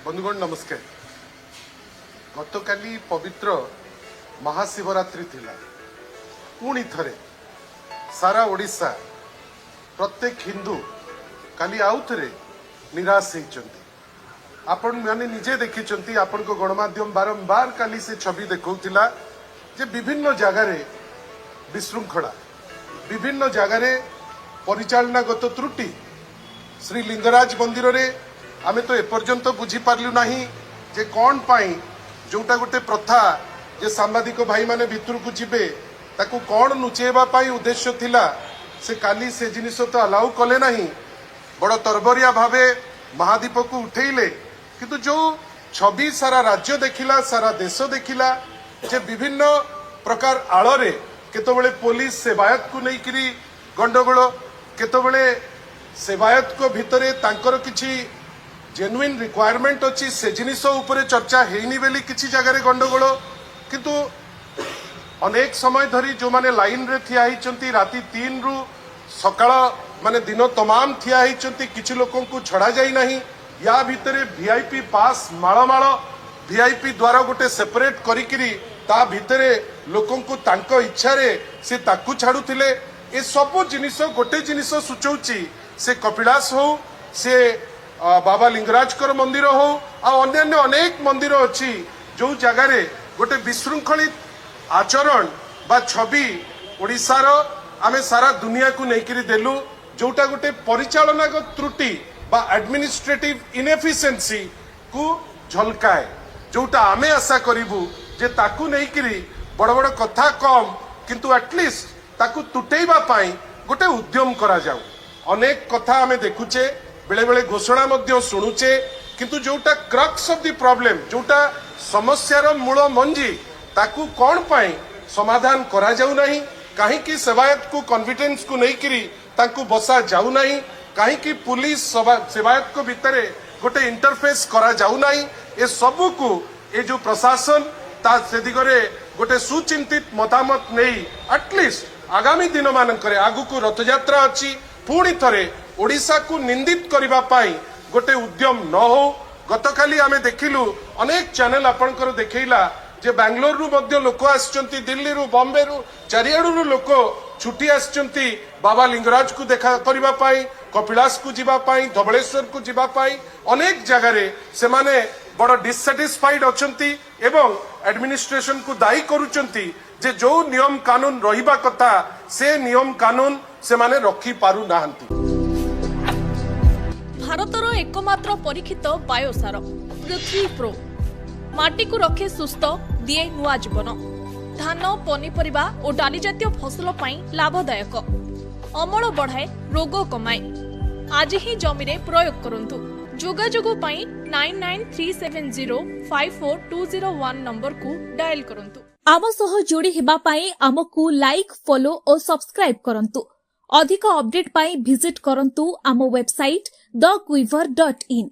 बंधुगण नमस्कार। गतकाली पवित्र महाशिवरात्रि थिला। पुणी थरे सारा ओडिशा प्रत्येक हिंदू काली आउ थे निराश होइचंती। आपण माने निजे देखिचंती, आपण को गणमाध्यम बारंबार काली से छवि देखौतिला जे विभिन्न जगार विशृंखला, विभिन्न जगार परिचालनागत त्रुटि। श्री लिंगराज मंदिर रे आमे तो एपर्यंत बुझी पारलु नाही जे कौन पाई जोटा गोटे प्रथा जे सांबादिक भाई माने भितर को जिबे ताकू कौन नुचेबा पाई उद्देश्य थिला से काली से जिनिस तो अलाउ कले नाही। बड़ तरबरिया भावे महादीप को उठेइले, किंतु जो छवि सारा राज्य देखिला, सारा देश देखिला जे विभिन्न प्रकार आଳରେ केतबेले पुलिस सेवायत को नहीं करी गंडगोल, केतबेले सेवायत को भितरे तांकर किछि जेन्युइन रिक्वायरमेंट अच्छी से जिनिस उपरे चर्चा हेनी बेली किछि जगह गंडगोल। किंतु अनेक समय धरी जो माने लाइन रे थिया हिचंती राती 3 रु सकाळ माने दिन तमाम थिया हिचंती, किछि लोकन को छड़ा जाई नाही। या भितरे वीआईपी पास माळमाळ वीआईपी द्वारा गोटे सेपरेट करिकिरी ता भितरे लोकन को तांको इच्छा रे से ताकू छाडुथिले। ए सब जिनिस गोटे जिनिस सूचौची से कपिलास हो, से बाबा लिंगराजकर मंदिर हो, अन्य अनेक मंदिर अच्छी जो जगार गोटे विशृंखलित आचरण बा छवि ओडिशार आमे सारा दुनिया को लेकर देलु, जोटा गोटे परिचालनागत त्रुटि बा एडमिनिस्ट्रेटिव इनएफिशिएंसी को झलकाए, जोटा आमे आशा करिबु जे ताकू लेकर बड़ बड़ कथा कम किंतु एटलिस्ट ताकू तुटेइबा पाई गोटे उद्यम करा जाऊ। अनेक कथा आमे देखुचे, बेले बेले घोषणा मध्य शुणुचे, किंतु जोटा क्रक्स ऑफ द प्रॉब्लम, जोटा समस्यार मूल मंजी ताकू कौन पाई समाधान करा जाऊ नहीं। कहीं की सेवायत को कॉन्फिडेंस को नहीं करी ताकू बसा जाऊ नहीं, कहीं की पुलिस सेवायत को भितरे गोटे इंटरफेस करा जाऊ नहीं। ए सबू को ए जो प्रशासन ता से दिगरे गोटे सुचिंतित मतामत नहीं एटलिस्ट आगामी दिन मानकरे आगु को रथयात्रा अच्छी पुणी थरे ओडिशा को निंदित करबा पाई गोटे उद्यम न हो। गतकाली आमे देखिलु अनेक चैनल आपनकर देखैला जे बेंगलोर रु मध्य लोक आछंती, दिल्ली रु बॉम्बे रु चारियाडु रु लोक छुट्टी आछंती बाबा लिंगराज को देखा करबा पाई, कपिलास को जिबा पाई, धबळेश्वर को जिबा पाई। अनेक जगह से माने बड़ डिससैटिस्फाइड अछंती एवं एडमिनिस्ट्रेशन को दायी करूचंती जे जो नियम कानून रहिबा कथा से नियम कानून से माने रखी पारु नाहंती। भारतर एकमात्र परीक्षित बायोसार पृथ्वी प्रो माटी को रखे सुस्थ, दिए नुआ जीवन। धान, पनीपरिबा और डाली जातीय फसल पाई लाभदायक, अमल बढ़ाए, रोग कमाए। आज ही जमी रे प्रयोग करंतु। जोगाजोग पाई 9937054201 नंबर को डायल करंतु। आम सह जोड़ी हेबा पाई आमको लाइक, फॉलो और सब्सक्राइब करंतु। अधिक अपडेट पाई विजिट करंतु आम वेबसाइट thequiver.in।